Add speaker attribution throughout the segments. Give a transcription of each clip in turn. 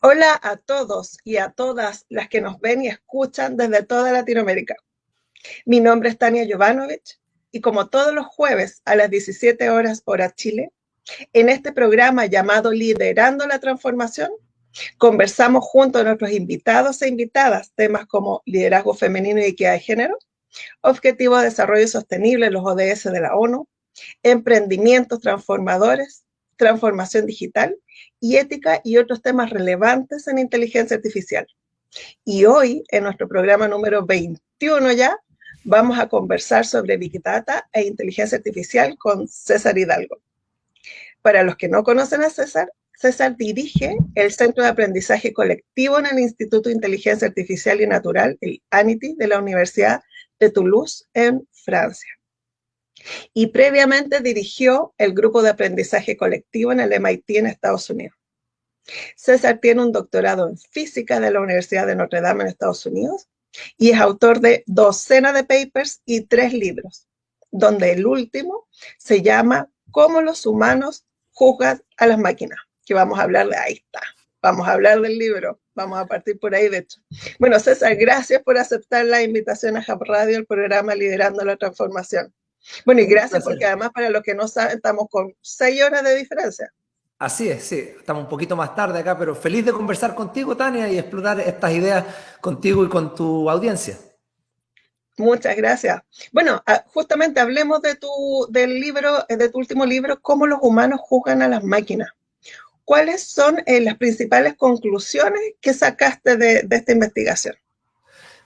Speaker 1: Hola a todos y a todas las que nos ven y escuchan desde toda Latinoamérica. Mi nombre es Tania Jovanovic y como todos los jueves a las 17 horas hora Chile, en este programa llamado Liderando la Transformación, conversamos junto a nuestros invitados e invitadas temas como liderazgo femenino y equidad de género, Objetivo de Desarrollo Sostenible, los ODS de la ONU, emprendimientos transformadores, transformación digital y ética y otros temas relevantes en inteligencia artificial. Y hoy, en nuestro programa número 21 ya, vamos a conversar sobre Big Data e inteligencia artificial con César Hidalgo. Para los que no conocen a César, César dirige el Centro de Aprendizaje Colectivo en el Instituto de Inteligencia Artificial y Natural, el ANITI, de la Universidad de Toulouse, en Francia. Y previamente dirigió el Grupo de Aprendizaje Colectivo en el MIT en Estados Unidos. César tiene un doctorado en física de la Universidad de Notre Dame en Estados Unidos y es autor de docenas de papers y 3 libros, donde el último se llama Cómo los humanos juzgan a las máquinas, que vamos a hablar de ahí está. Vamos a hablar del libro, vamos a partir por ahí de hecho. Bueno, César, gracias por aceptar la invitación a Hub Radio, el programa Liderando la Transformación. Bueno, y gracias porque además para los que no saben, estamos con 6 horas de diferencia.
Speaker 2: Así es, sí, estamos un poquito más tarde acá, pero feliz de conversar contigo, Tania, y explorar estas ideas contigo y con tu audiencia.
Speaker 1: Muchas gracias. Bueno, justamente hablemos del libro, de tu último libro, Cómo los humanos juzgan a las máquinas. ¿Cuáles son las principales conclusiones que sacaste de esta investigación?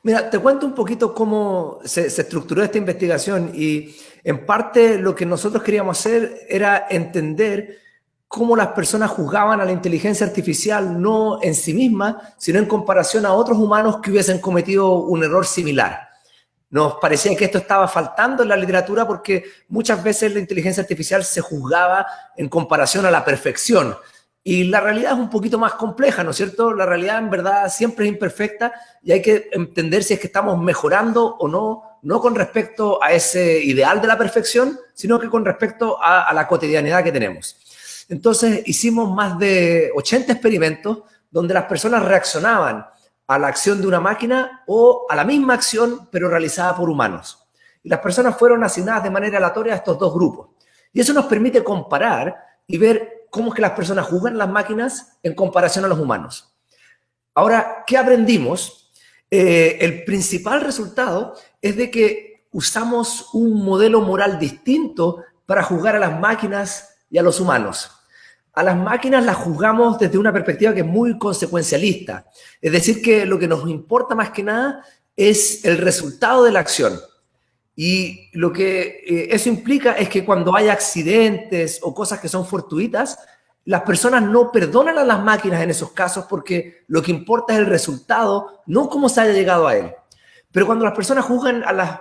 Speaker 2: Mira, te cuento un poquito cómo se estructuró esta investigación y en parte lo que nosotros queríamos hacer era entender cómo las personas juzgaban a la inteligencia artificial no en sí misma, sino en comparación a otros humanos que hubiesen cometido un error similar. Nos parecía que esto estaba faltando en la literatura porque muchas veces la inteligencia artificial se juzgaba en comparación a la perfección. Y la realidad es un poquito más compleja, ¿no es cierto? La realidad en verdad siempre es imperfecta y hay que entender si es que estamos mejorando o no, no con respecto a ese ideal de la perfección, sino que con respecto a la cotidianidad que tenemos. Entonces hicimos más de 80 experimentos donde las personas reaccionaban a la acción de una máquina o a la misma acción, pero realizada por humanos. Y las personas fueron asignadas de manera aleatoria a estos dos grupos. Y eso nos permite comparar y ver cómo es que las personas juzgan las máquinas en comparación a los humanos. Ahora, ¿qué aprendimos? El principal resultado es de que usamos un modelo moral distinto para juzgar a las máquinas y a los humanos. A las máquinas las juzgamos desde una perspectiva que es muy consecuencialista. Es decir, que lo que nos importa más que nada es el resultado de la acción. Y lo que eso implica es que cuando hay accidentes o cosas que son fortuitas, las personas no perdonan a las máquinas en esos casos porque lo que importa es el resultado, no cómo se haya llegado a él. Pero cuando las personas juzgan a las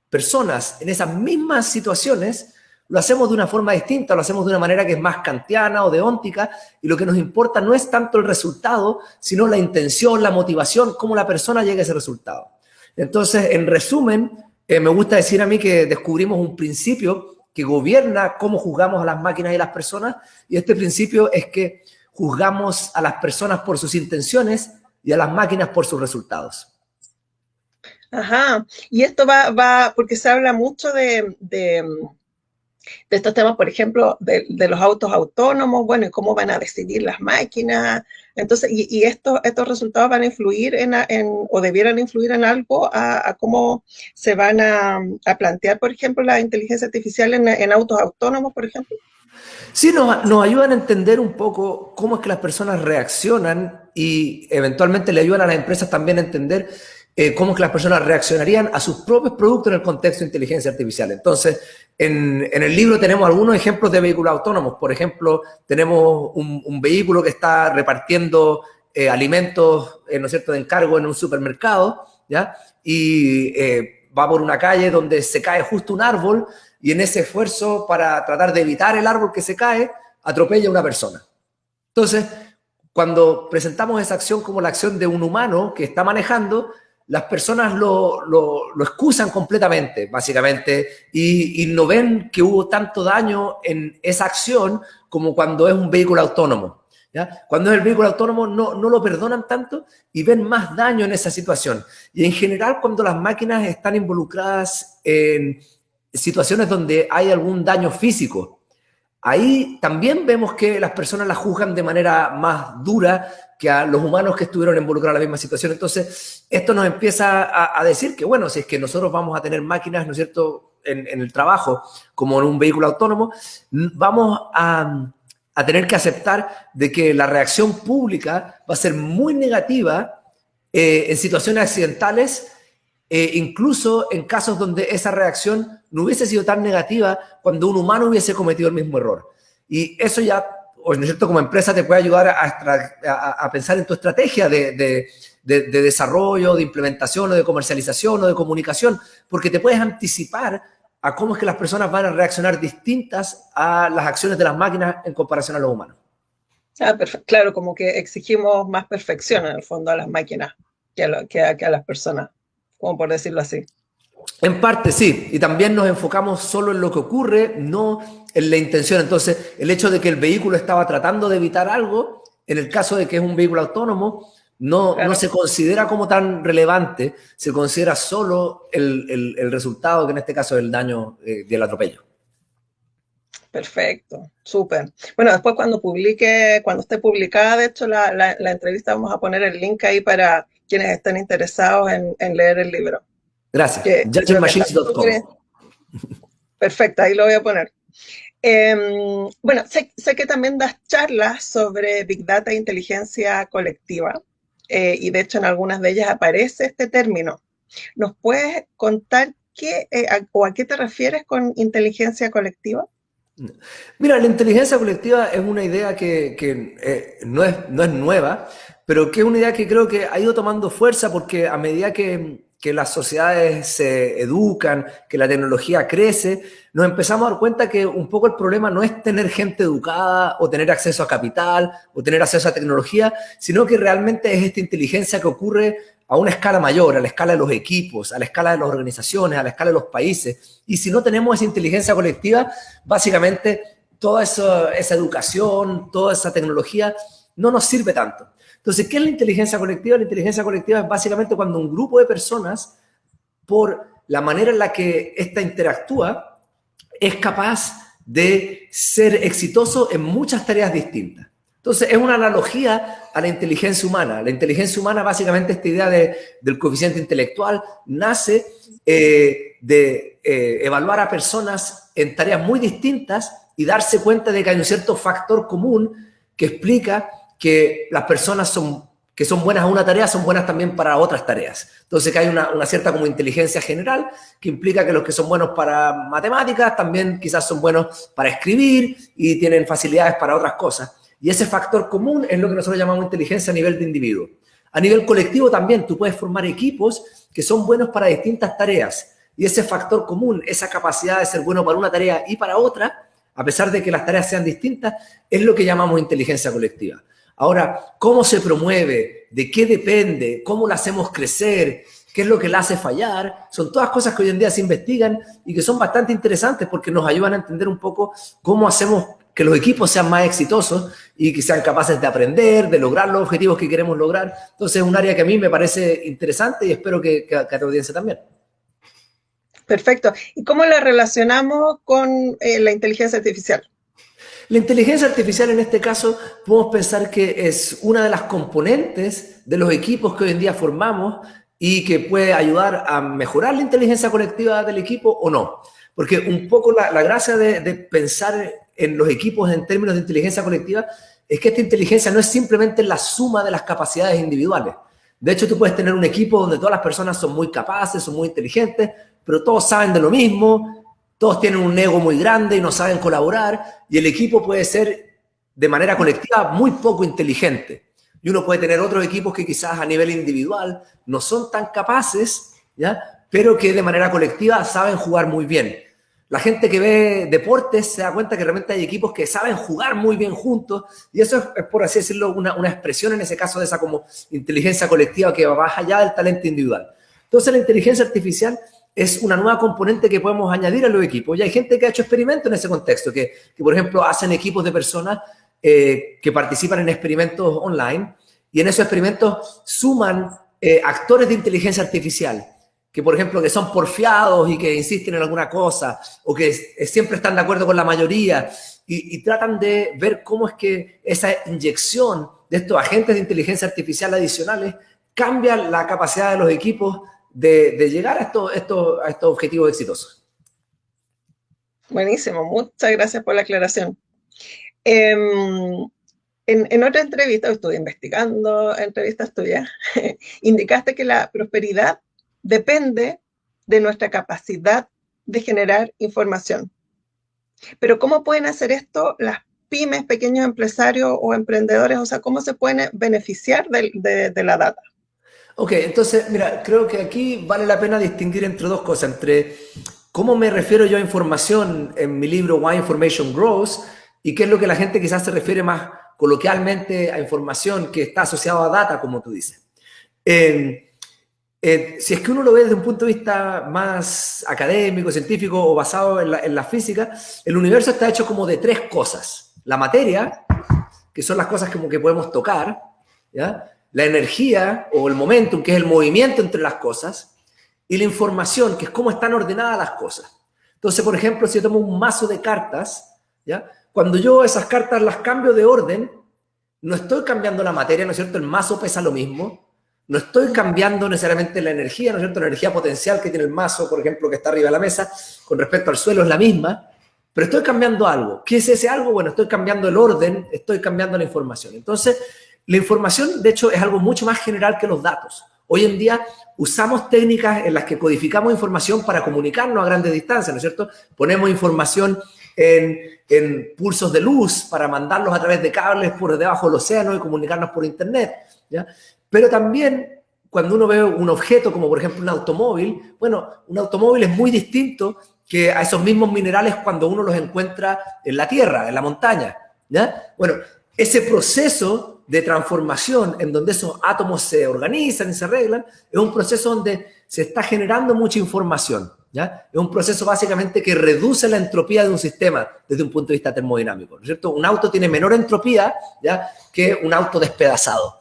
Speaker 2: personas en esas mismas situaciones, lo hacemos de una forma distinta, lo hacemos de una manera que es más kantiana o deóntica, y lo que nos importa no es tanto el resultado, sino la intención, la motivación, cómo la persona llega a ese resultado. Entonces, en resumen, me gusta decir a mí que descubrimos un principio que gobierna cómo juzgamos a las máquinas y a las personas, y este principio es que juzgamos a las personas por sus intenciones y a las máquinas por sus resultados.
Speaker 1: Ajá, y esto va porque se habla mucho de estos temas, por ejemplo, de los autos autónomos, bueno, y cómo van a decidir las máquinas. Entonces, y estos resultados van a influir o debieran influir en algo a cómo se van a plantear, por ejemplo, la inteligencia artificial en autos autónomos, por ejemplo.
Speaker 2: Sí, nos ayudan a entender un poco cómo es que las personas reaccionan y eventualmente le ayudan a las empresas también a entender cómo es que las personas reaccionarían a sus propios productos en el contexto de inteligencia artificial. Entonces, en el libro tenemos algunos ejemplos de vehículos autónomos. Por ejemplo, tenemos un vehículo que está repartiendo alimentos, ¿no es cierto?, de encargo en un supermercado, ¿ya? Y va por una calle donde se cae justo un árbol y en ese esfuerzo para tratar de evitar el árbol que se cae, atropella a una persona. Entonces, cuando presentamos esa acción como la acción de un humano que está manejando, las personas lo excusan completamente, básicamente, y no ven que hubo tanto daño en esa acción como cuando es un vehículo autónomo. ¿ya? Cuando es el vehículo autónomo no lo perdonan tanto y ven más daño en esa situación. Y en general, cuando las máquinas están involucradas en situaciones donde hay algún daño físico, ahí también vemos que las personas las juzgan de manera más dura que a los humanos que estuvieron involucrados en la misma situación. Entonces, esto nos empieza a decir que, bueno, si es que nosotros vamos a tener máquinas, ¿no es cierto?, en el trabajo, como en un vehículo autónomo, vamos a tener que aceptar de que la reacción pública va a ser muy negativa en situaciones accidentales, incluso en casos donde esa reacción no hubiese sido tan negativa cuando un humano hubiese cometido el mismo error. Y eso ya, ¿no es cierto?, como empresa te puede ayudar a pensar en tu estrategia de desarrollo, de implementación o de comercialización o de comunicación, porque te puedes anticipar a cómo es que las personas van a reaccionar distintas a las acciones de las máquinas en comparación a los humanos.
Speaker 1: Claro, como que exigimos más perfección en el fondo a las máquinas que a las personas, como por decirlo así.
Speaker 2: En parte sí, y también nos enfocamos solo en lo que ocurre, no en la intención. Entonces, el hecho de que el vehículo estaba tratando de evitar algo, en el caso de que es un vehículo autónomo, no se considera como tan relevante, se considera solo el resultado, que en este caso es el daño del atropello.
Speaker 1: Perfecto, súper. Bueno, después cuando esté publicada, de hecho, la entrevista, vamos a poner el link ahí para quienes estén interesados en leer el libro.
Speaker 2: Gracias. Judgingmachines.com.
Speaker 1: Perfecto, ahí lo voy a poner. Bueno, sé que también das charlas sobre Big Data e inteligencia colectiva, y de hecho en algunas de ellas aparece este término. ¿Nos puedes contar a qué te refieres con inteligencia colectiva?
Speaker 2: Mira, la inteligencia colectiva es una idea que no es nueva, pero que es una idea que creo que ha ido tomando fuerza porque a medida que las sociedades se educan, que la tecnología crece, nos empezamos a dar cuenta que un poco el problema no es tener gente educada o tener acceso a capital o tener acceso a tecnología, sino que realmente es esta inteligencia que ocurre a una escala mayor, a la escala de los equipos, a la escala de las organizaciones, a la escala de los países. Y si no tenemos esa inteligencia colectiva, básicamente toda esa educación, toda esa tecnología no nos sirve tanto. Entonces, ¿qué es la inteligencia colectiva? La inteligencia colectiva es básicamente cuando un grupo de personas, por la manera en la que ésta interactúa, es capaz de ser exitoso en muchas tareas distintas. Entonces, es una analogía a la inteligencia humana. La inteligencia humana, básicamente, esta idea del coeficiente intelectual, nace de evaluar a personas en tareas muy distintas y darse cuenta de que hay un cierto factor común que explica que las personas que son buenas a una tarea son buenas también para otras tareas. Entonces, que hay una cierta como inteligencia general que implica que los que son buenos para matemáticas también quizás son buenos para escribir y tienen facilidades para otras cosas. Y ese factor común es lo que nosotros llamamos inteligencia a nivel de individuo. A nivel colectivo también tú puedes formar equipos que son buenos para distintas tareas. Y ese factor común, esa capacidad de ser bueno para una tarea y para otra, a pesar de que las tareas sean distintas, es lo que llamamos inteligencia colectiva. Ahora, ¿cómo se promueve? ¿De qué depende? ¿Cómo la hacemos crecer? ¿Qué es lo que la hace fallar? Son todas cosas que hoy en día se investigan y que son bastante interesantes porque nos ayudan a entender un poco cómo hacemos que los equipos sean más exitosos y que sean capaces de aprender, de lograr los objetivos que queremos lograr. Entonces es un área que a mí me parece interesante y espero que a tu audiencia también.
Speaker 1: Perfecto. ¿Y cómo la relacionamos con la inteligencia artificial?
Speaker 2: La inteligencia artificial en este caso podemos pensar que es una de las componentes de los equipos que hoy en día formamos y que puede ayudar a mejorar la inteligencia colectiva del equipo o no. Porque un poco la gracia de pensar en los equipos en términos de inteligencia colectiva es que esta inteligencia no es simplemente la suma de las capacidades individuales. De hecho, tú puedes tener un equipo donde todas las personas son muy capaces, son muy inteligentes, pero todos saben de lo mismo, todos tienen un ego muy grande y no saben colaborar, y el equipo puede ser de manera colectiva muy poco inteligente. Y uno puede tener otros equipos que quizás a nivel individual no son tan capaces, ¿ya?, pero que de manera colectiva saben jugar muy bien. La gente que ve deportes se da cuenta que realmente hay equipos que saben jugar muy bien juntos, y eso es por así decirlo, una expresión en ese caso de esa como inteligencia colectiva que va más allá del talento individual. Entonces la inteligencia artificial es una nueva componente que podemos añadir a los equipos. Y hay gente que ha hecho experimentos en ese contexto, que por ejemplo hacen equipos de personas que participan en experimentos online y en esos experimentos suman actores de inteligencia artificial que, por ejemplo, que son porfiados y que insisten en alguna cosa o que siempre están de acuerdo con la mayoría y tratan de ver cómo es que esa inyección de estos agentes de inteligencia artificial adicionales cambia la capacidad de los equipos de llegar a estos objetivos exitosos.
Speaker 1: Buenísimo, muchas gracias por la aclaración. En otra entrevista, estuve investigando entrevistas tuyas, indicaste que la prosperidad depende de nuestra capacidad de generar información. Pero ¿cómo pueden hacer esto las pymes, pequeños empresarios o emprendedores? O sea, ¿cómo se pueden beneficiar de la data?
Speaker 2: Ok, entonces, mira, creo que aquí vale la pena distinguir entre dos cosas, entre cómo me refiero yo a información en mi libro Why Information Grows y qué es lo que la gente quizás se refiere más coloquialmente a información que está asociada a data, como tú dices. Si es que uno lo ve desde un punto de vista más académico, científico o basado en la física, el universo está hecho como de tres cosas. La materia, que son las cosas como que podemos tocar, ¿ya? La energía o el momentum, que es el movimiento entre las cosas, y la información, que es cómo están ordenadas las cosas. Entonces, por ejemplo, si yo tomo un mazo de cartas, ¿ya? Cuando yo esas cartas las cambio de orden, no estoy cambiando la materia, ¿no es cierto? El mazo pesa lo mismo. No estoy cambiando necesariamente la energía, ¿no es cierto? La energía potencial que tiene el mazo, por ejemplo, que está arriba de la mesa, con respecto al suelo es la misma, pero estoy cambiando algo. ¿Qué es ese algo? Bueno, estoy cambiando el orden, estoy cambiando la información. Entonces, la información, de hecho, es algo mucho más general que los datos. Hoy en día usamos técnicas en las que codificamos información para comunicarnos a grandes distancias, ¿no es cierto? Ponemos información en pulsos de luz para mandarlos a través de cables por debajo del océano y comunicarnos por internet, ¿ya? Pero también cuando uno ve un objeto como por ejemplo un automóvil, bueno, un automóvil es muy distinto que a esos mismos minerales cuando uno los encuentra en la tierra, en la montaña, ¿ya? Bueno, ese proceso de transformación en donde esos átomos se organizan y se arreglan es un proceso donde se está generando mucha información, ¿ya? Es un proceso básicamente que reduce la entropía de un sistema desde un punto de vista termodinámico, ¿no es cierto? Un auto tiene menor entropía, ¿ya?, que un auto despedazado.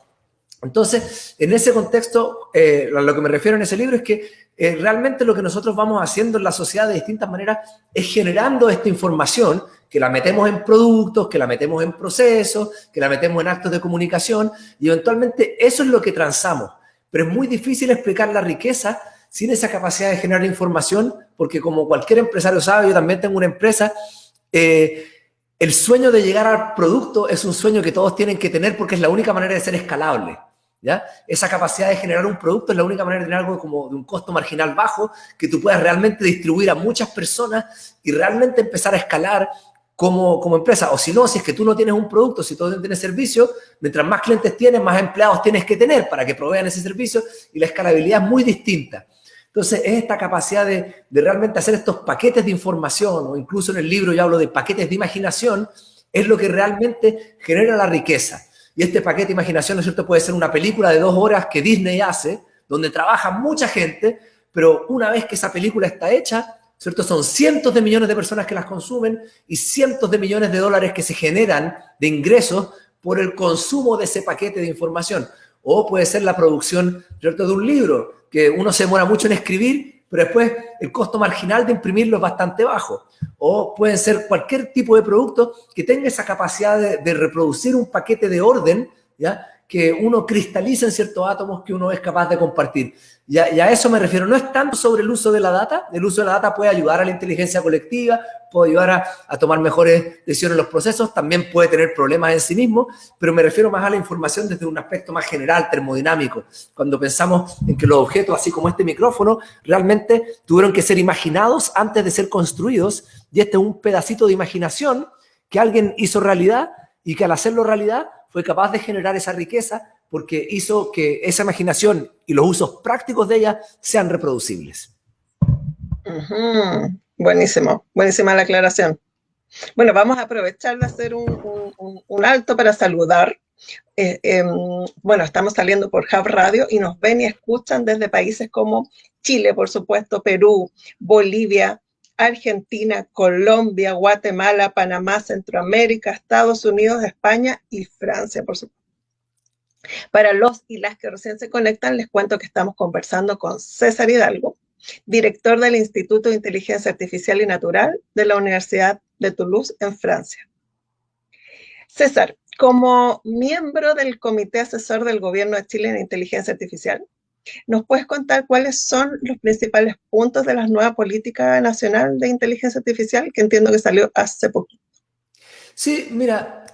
Speaker 2: Entonces, en ese contexto, a lo que me refiero en ese libro es que realmente lo que nosotros vamos haciendo en la sociedad de distintas maneras es generando esta información que la metemos en productos, que la metemos en procesos, que la metemos en actos de comunicación y eventualmente eso es lo que transamos. Pero es muy difícil explicar la riqueza sin esa capacidad de generar información porque como cualquier empresario sabe, yo también tengo una empresa, el sueño de llegar al producto es un sueño que todos tienen que tener porque es la única manera de ser escalable, ¿ya? Esa capacidad de generar un producto es la única manera de tener algo como de un costo marginal bajo que tú puedas realmente distribuir a muchas personas y realmente empezar a escalar como empresa. O si no, si es que tú no tienes un producto, si tú no tienes servicio, mientras más clientes tienes, más empleados tienes que tener para que provean ese servicio y la escalabilidad es muy distinta. Entonces, es esta capacidad de realmente hacer estos paquetes de información, o incluso en el libro yo hablo de paquetes de imaginación, es lo que realmente genera la riqueza. Y este paquete de imaginación, ¿no es cierto?, puede ser una película de 2 horas que Disney hace, donde trabaja mucha gente, pero una vez que esa película está hecha, ¿cierto?, son cientos de millones de personas que las consumen y cientos de millones de dólares que se generan de ingresos por el consumo de ese paquete de información. O puede ser la producción, ¿cierto?, de un libro, que uno se demora mucho en escribir, pero después el costo marginal de imprimirlo es bastante bajo. O pueden ser cualquier tipo de producto que tenga esa capacidad de reproducir un paquete de orden, ¿ya?, que uno cristaliza en ciertos átomos que uno es capaz de compartir. Y a eso me refiero. No es tanto sobre el uso de la data. El uso de la data puede ayudar a la inteligencia colectiva, puede ayudar a tomar mejores decisiones en los procesos, también puede tener problemas en sí mismo, pero me refiero más a la información desde un aspecto más general, termodinámico. Cuando pensamos en que los objetos, así como este micrófono, realmente tuvieron que ser imaginados antes de ser construidos, y este es un pedacito de imaginación que alguien hizo realidad y que al hacerlo realidad fue capaz de generar esa riqueza porque hizo que esa imaginación y los usos prácticos de ella sean reproducibles.
Speaker 1: Buenísimo, buenísima la aclaración. Bueno, vamos a aprovechar de hacer un alto para saludar. Bueno, estamos saliendo por Hub Radio y nos ven y escuchan desde países como Chile, por supuesto, Perú, Bolivia, Argentina, Colombia, Guatemala, Panamá, Centroamérica, Estados Unidos, España y Francia, por supuesto. Para los y las que recién se conectan, les cuento que estamos conversando con César Hidalgo, director del Instituto de Inteligencia Artificial y Natural de la Universidad de Toulouse, en Francia. César, como miembro del Comité Asesor del Gobierno de Chile en Inteligencia Artificial, ¿nos puedes contar cuáles son los principales puntos de la nueva política nacional de inteligencia artificial, que entiendo que salió hace poquito?
Speaker 2: Sí, mira,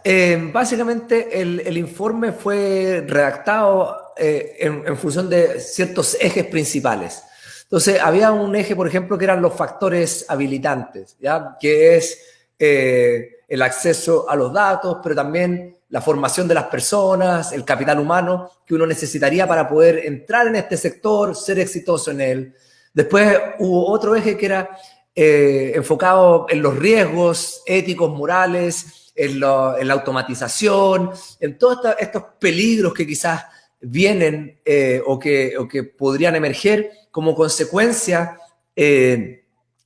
Speaker 2: básicamente el informe fue redactado en función de ciertos ejes principales. Entonces, había un eje, por ejemplo, que eran los factores habilitantes, ¿ya? Que es el acceso a los datos, pero también la formación de las personas, el capital humano que uno necesitaría para poder entrar en este sector, ser exitoso en él. Después hubo otro eje que era enfocado en los riesgos éticos, morales, en la automatización, en todos estos peligros que quizás vienen o que podrían emerger como consecuencia de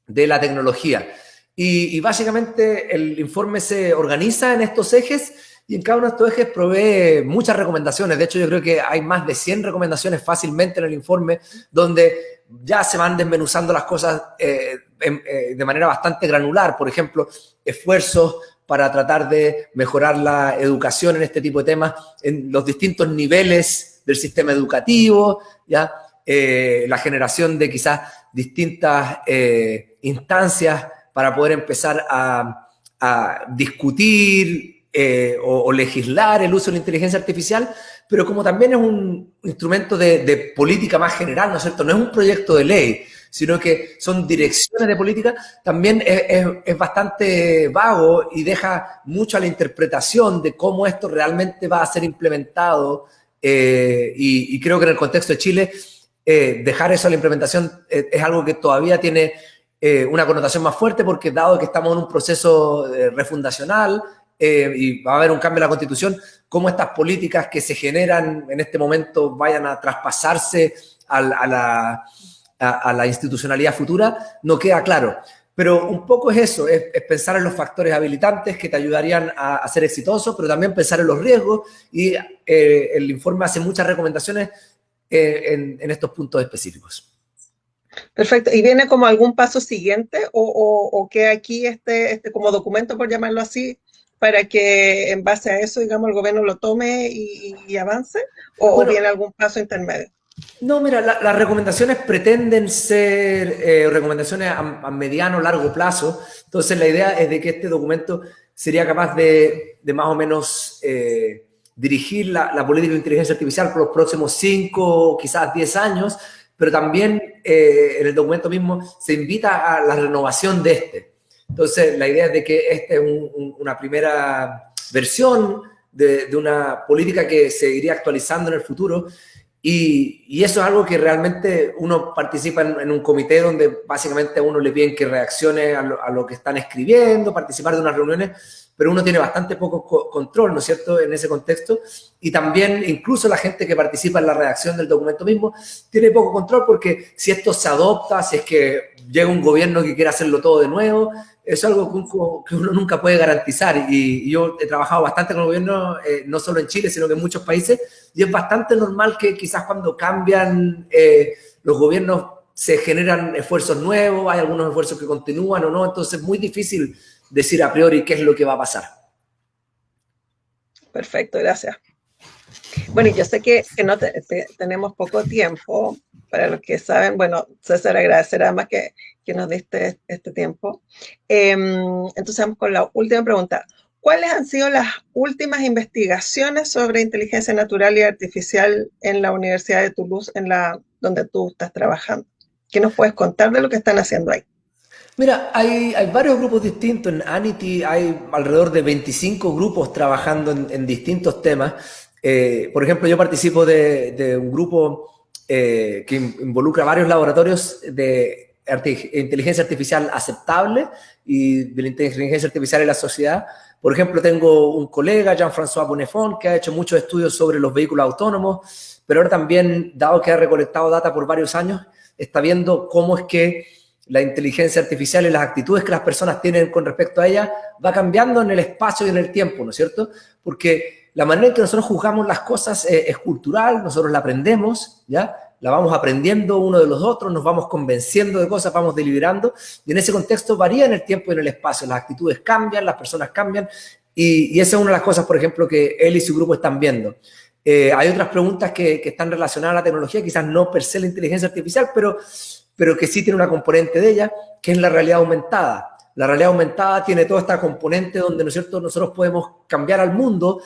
Speaker 2: la tecnología. Y básicamente el informe se organiza en estos ejes y en cada uno de estos ejes provee muchas recomendaciones. De hecho, yo creo que hay más de 100 recomendaciones fácilmente en el informe donde ya se van desmenuzando las cosas de manera bastante granular. Por ejemplo, esfuerzos para tratar de mejorar la educación en este tipo de temas en los distintos niveles del sistema educativo, ¿ya? La generación de quizás distintas instancias para poder empezar a discutir o legislar el uso de la inteligencia artificial, pero como también es un instrumento de política más general, ¿no es cierto? No es un proyecto de ley, sino que son direcciones de política, también es bastante vago y deja mucho a la interpretación de cómo esto realmente va a ser implementado y creo que en el contexto de Chile dejar eso a la implementación es algo que todavía tiene una connotación más fuerte porque dado que estamos en un proceso refundacional y va a haber un cambio en la Constitución, cómo estas políticas que se generan en este momento vayan a traspasarse a la institucionalidad futura, no queda claro. Pero un poco es eso, es pensar en los factores habilitantes que te ayudarían a ser exitoso, pero también pensar en los riesgos y el informe hace muchas recomendaciones en estos puntos específicos.
Speaker 1: Perfecto. ¿Y viene como algún paso siguiente o que aquí como documento, por llamarlo así, para que en base a eso, digamos, el gobierno lo tome y avance? ¿O viene algún paso intermedio?
Speaker 2: No, mira, las recomendaciones pretenden ser recomendaciones a mediano o largo plazo. Entonces, la idea es de que este documento sería capaz de más o menos dirigir la política de inteligencia artificial por los próximos 5, quizás 10 años, pero también en el documento mismo se invita a la renovación de este. Entonces, la idea es de que esta es una primera versión de una política que se iría actualizando en el futuro y eso es algo que realmente uno participa en un comité donde básicamente a uno le piden que reaccione a lo que están escribiendo, participar de unas reuniones, pero uno tiene bastante poco control, ¿no es cierto?, en ese contexto. Y también incluso la gente que participa en la redacción del documento mismo tiene poco control porque si esto se adopta, si es que llega un gobierno que quiere hacerlo todo de nuevo, es algo que uno nunca puede garantizar. Y yo he trabajado bastante con el gobierno, no solo en Chile, sino que en muchos países, y es bastante normal que quizás cuando cambian los gobiernos se generan esfuerzos nuevos, hay algunos esfuerzos que continúan o no, entonces es muy difícil decir a priori qué es lo que va a pasar.
Speaker 1: Perfecto, gracias. Bueno, y yo sé que no tenemos poco tiempo. Para los que saben, bueno, César, agradecerá más que nos diste este tiempo. Entonces vamos con la última pregunta. ¿Cuáles han sido las últimas investigaciones sobre inteligencia natural y artificial en la Universidad de Toulouse, donde tú estás trabajando? ¿Qué nos puedes contar de lo que están haciendo ahí?
Speaker 2: Mira, hay varios grupos distintos. En Amity hay alrededor de 25 grupos trabajando en distintos temas. Por ejemplo, yo participo de un grupo que involucra varios laboratorios de inteligencia artificial aceptable y de la inteligencia artificial en la sociedad. Por ejemplo, tengo un colega, Jean-François Bonnefond, que ha hecho muchos estudios sobre los vehículos autónomos, pero ahora también, dado que ha recolectado data por varios años, está viendo cómo es que la inteligencia artificial y las actitudes que las personas tienen con respecto a ella va cambiando en el espacio y en el tiempo, ¿no es cierto? Porque la manera en que nosotros juzgamos las cosas es cultural, nosotros la aprendemos, ¿ya? La vamos aprendiendo uno de los otros, nos vamos convenciendo de cosas, vamos deliberando, y en ese contexto varía en el tiempo y en el espacio, las actitudes cambian, las personas cambian, y esa es una de las cosas, por ejemplo, que él y su grupo están viendo. Hay otras preguntas que están relacionadas a la tecnología, quizás no per se la inteligencia artificial, pero que sí tiene una componente de ella, que es la realidad aumentada. La realidad aumentada tiene toda esta componente donde, ¿no es cierto?, nosotros podemos cambiar al mundo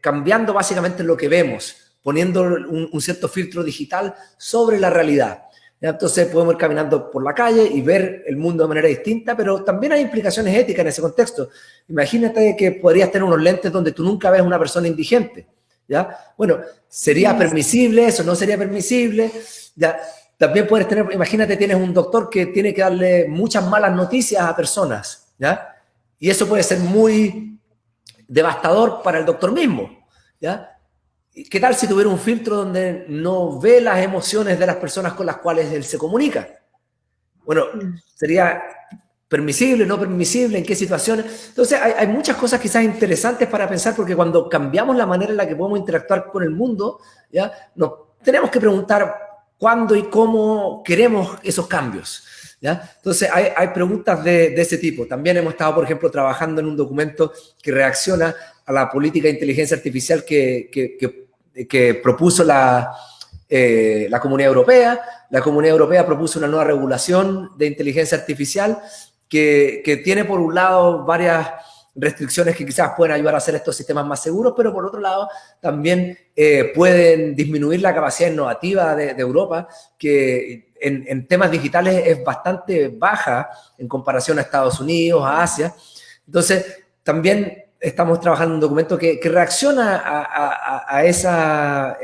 Speaker 2: cambiando básicamente lo que vemos, poniendo un cierto filtro digital sobre la realidad. ¿Ya? Entonces podemos ir caminando por la calle y ver el mundo de manera distinta, pero también hay implicaciones éticas en ese contexto. Imagínate que podrías tener unos lentes donde tú nunca ves a una persona indigente. ¿Ya? Bueno, ¿sería permisible eso? ¿No sería permisible? ¿Ya? También puedes tener, imagínate, tienes un doctor que tiene que darle muchas malas noticias a personas, ¿ya? Y eso puede ser muy devastador para el doctor mismo, ¿ya? ¿Qué tal si tuviera un filtro donde no ve las emociones de las personas con las cuales él se comunica? Bueno, sería permisible, no permisible, en qué situaciones. Entonces, hay muchas cosas quizás interesantes para pensar, porque cuando cambiamos la manera en la que podemos interactuar con el mundo, ¿ya? Nos tenemos que preguntar cuándo y cómo queremos esos cambios, ¿ya? Entonces, hay preguntas de ese tipo. También hemos estado, por ejemplo, trabajando en un documento que reacciona a la política de inteligencia artificial que propuso la Comunidad Europea. La Comunidad Europea propuso una nueva regulación de inteligencia artificial que tiene, por un lado, varias restricciones que quizás pueden ayudar a hacer estos sistemas más seguros, pero por otro lado también pueden disminuir la capacidad innovativa de Europa, que en temas digitales es bastante baja en comparación a Estados Unidos, a Asia. Entonces, también estamos trabajando en un documento que reacciona a esa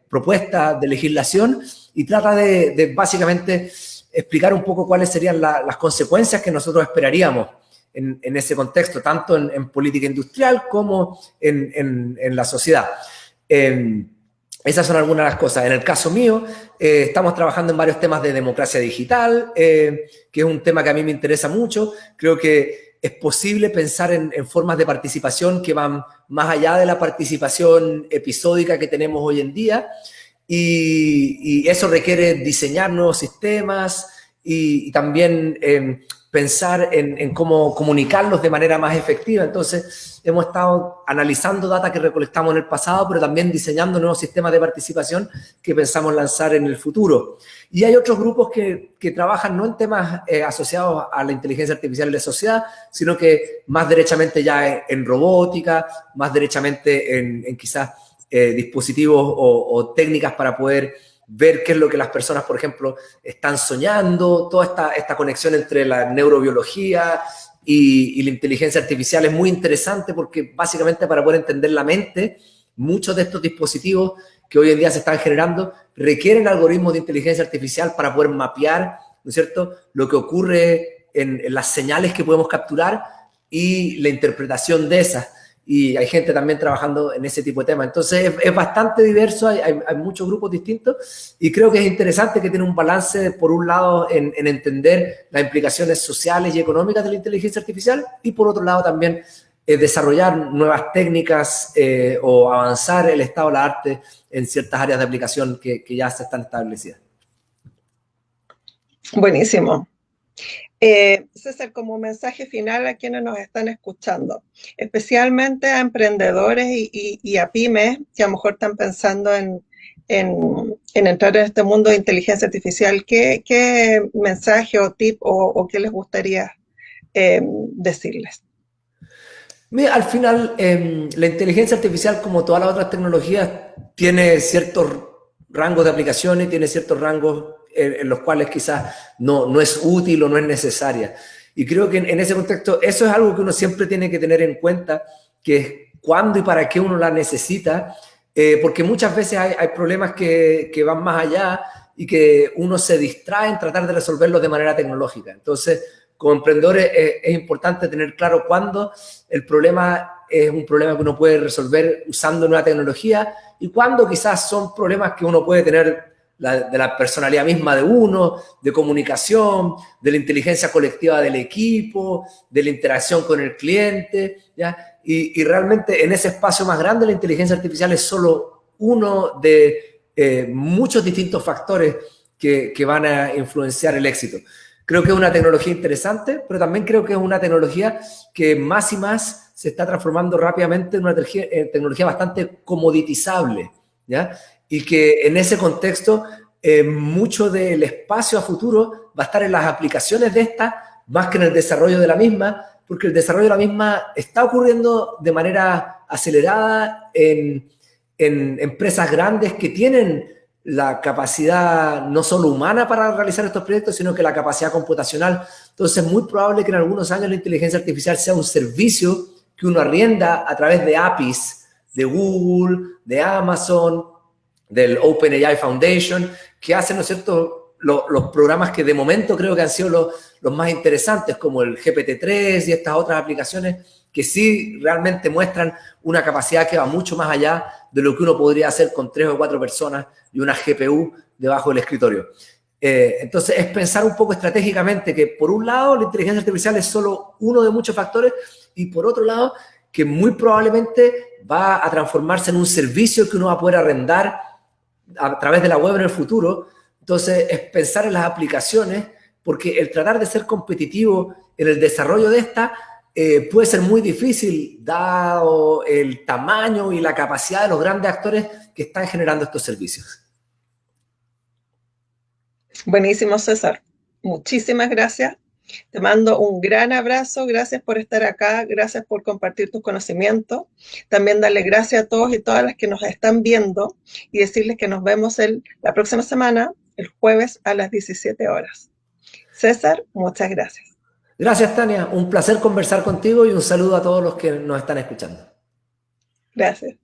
Speaker 2: propuesta de legislación y trata de básicamente explicar un poco cuáles serían las consecuencias que nosotros esperaríamos en ese contexto, tanto en política industrial como en la sociedad. Esas son algunas de las cosas. En el caso mío, estamos trabajando en varios temas de democracia digital, que es un tema que a mí me interesa mucho. Creo que es posible pensar en formas de participación que van más allá de la participación episódica que tenemos hoy en día, y eso requiere diseñar nuevos sistemas y también pensar en cómo comunicarlos de manera más efectiva. Entonces, hemos estado analizando data que recolectamos en el pasado, pero también diseñando nuevos sistemas de participación que pensamos lanzar en el futuro. Y hay otros grupos que trabajan no en temas asociados a la inteligencia artificial de la sociedad, sino que más derechamente ya en robótica, más derechamente en quizás dispositivos o técnicas para poder ver qué es lo que las personas, por ejemplo, están soñando. Toda esta conexión entre la neurobiología y la inteligencia artificial es muy interesante, porque básicamente para poder entender la mente, muchos de estos dispositivos que hoy en día se están generando requieren algoritmos de inteligencia artificial para poder mapear, ¿no es cierto?, lo que ocurre en las señales que podemos capturar y la interpretación de esas. Y hay gente también trabajando en ese tipo de temas. Entonces es bastante diverso, hay muchos grupos distintos, y creo que es interesante que tiene un balance, por un lado, en entender las implicaciones sociales y económicas de la inteligencia artificial, y por otro lado también desarrollar nuevas técnicas o avanzar el estado del arte en ciertas áreas de aplicación que ya se están establecidas.
Speaker 1: Buenísimo. César, como mensaje final a quienes nos están escuchando, especialmente a emprendedores y a pymes que a lo mejor están pensando en entrar en este mundo de inteligencia artificial, ¿qué mensaje o tip o qué les gustaría decirles?
Speaker 2: Mira, al final, la inteligencia artificial, como todas las otras tecnologías, tiene ciertos rangos de aplicaciones, tiene ciertos rangos en los cuales quizás no es útil o no es necesaria. Y creo que en ese contexto eso es algo que uno siempre tiene que tener en cuenta, que es cuándo y para qué uno la necesita, porque muchas veces hay problemas que van más allá y que uno se distrae en tratar de resolverlos de manera tecnológica. Entonces, como emprendedores es importante tener claro cuándo el problema es un problema que uno puede resolver usando nueva tecnología y cuándo quizás son problemas que uno puede tener de la personalidad misma de uno, de comunicación, de la inteligencia colectiva del equipo, de la interacción con el cliente, ¿ya? Y realmente en ese espacio más grande la inteligencia artificial es solo uno de muchos distintos factores que van a influenciar el éxito. Creo que es una tecnología interesante, pero también creo que es una tecnología que más y más se está transformando rápidamente en una tecnología bastante comoditizable, ¿ya? Y que en ese contexto mucho del espacio a futuro va a estar en las aplicaciones de esta más que en el desarrollo de la misma, porque el desarrollo de la misma está ocurriendo de manera acelerada en empresas grandes que tienen la capacidad no solo humana para realizar estos proyectos, sino que la capacidad computacional. Entonces es muy probable que en algunos años la inteligencia artificial sea un servicio que uno arrienda a través de APIs de Google, de Amazon, del OpenAI Foundation, que hacen, ¿no es cierto?, los programas que de momento creo que han sido los más interesantes, como el GPT-3 y estas otras aplicaciones que sí realmente muestran una capacidad que va mucho más allá de lo que uno podría hacer con 3 o 4 personas y una GPU debajo del escritorio. Entonces, es pensar un poco estratégicamente que, por un lado, la inteligencia artificial es solo uno de muchos factores y, por otro lado, que muy probablemente va a transformarse en un servicio que uno va a poder arrendar a través de la web en el futuro. Entonces, es pensar en las aplicaciones, porque el tratar de ser competitivo en el desarrollo de esta puede ser muy difícil, dado el tamaño y la capacidad de los grandes actores que están generando estos servicios.
Speaker 1: Buenísimo, César. Muchísimas gracias. Te mando un gran abrazo. Gracias por estar acá. Gracias por compartir tus conocimientos. También darle gracias a todos y todas las que nos están viendo y decirles que nos vemos la próxima semana, el jueves a las 17 horas. César, muchas gracias.
Speaker 2: Gracias, Tania. Un placer conversar contigo y un saludo a todos los que nos están escuchando.
Speaker 1: Gracias.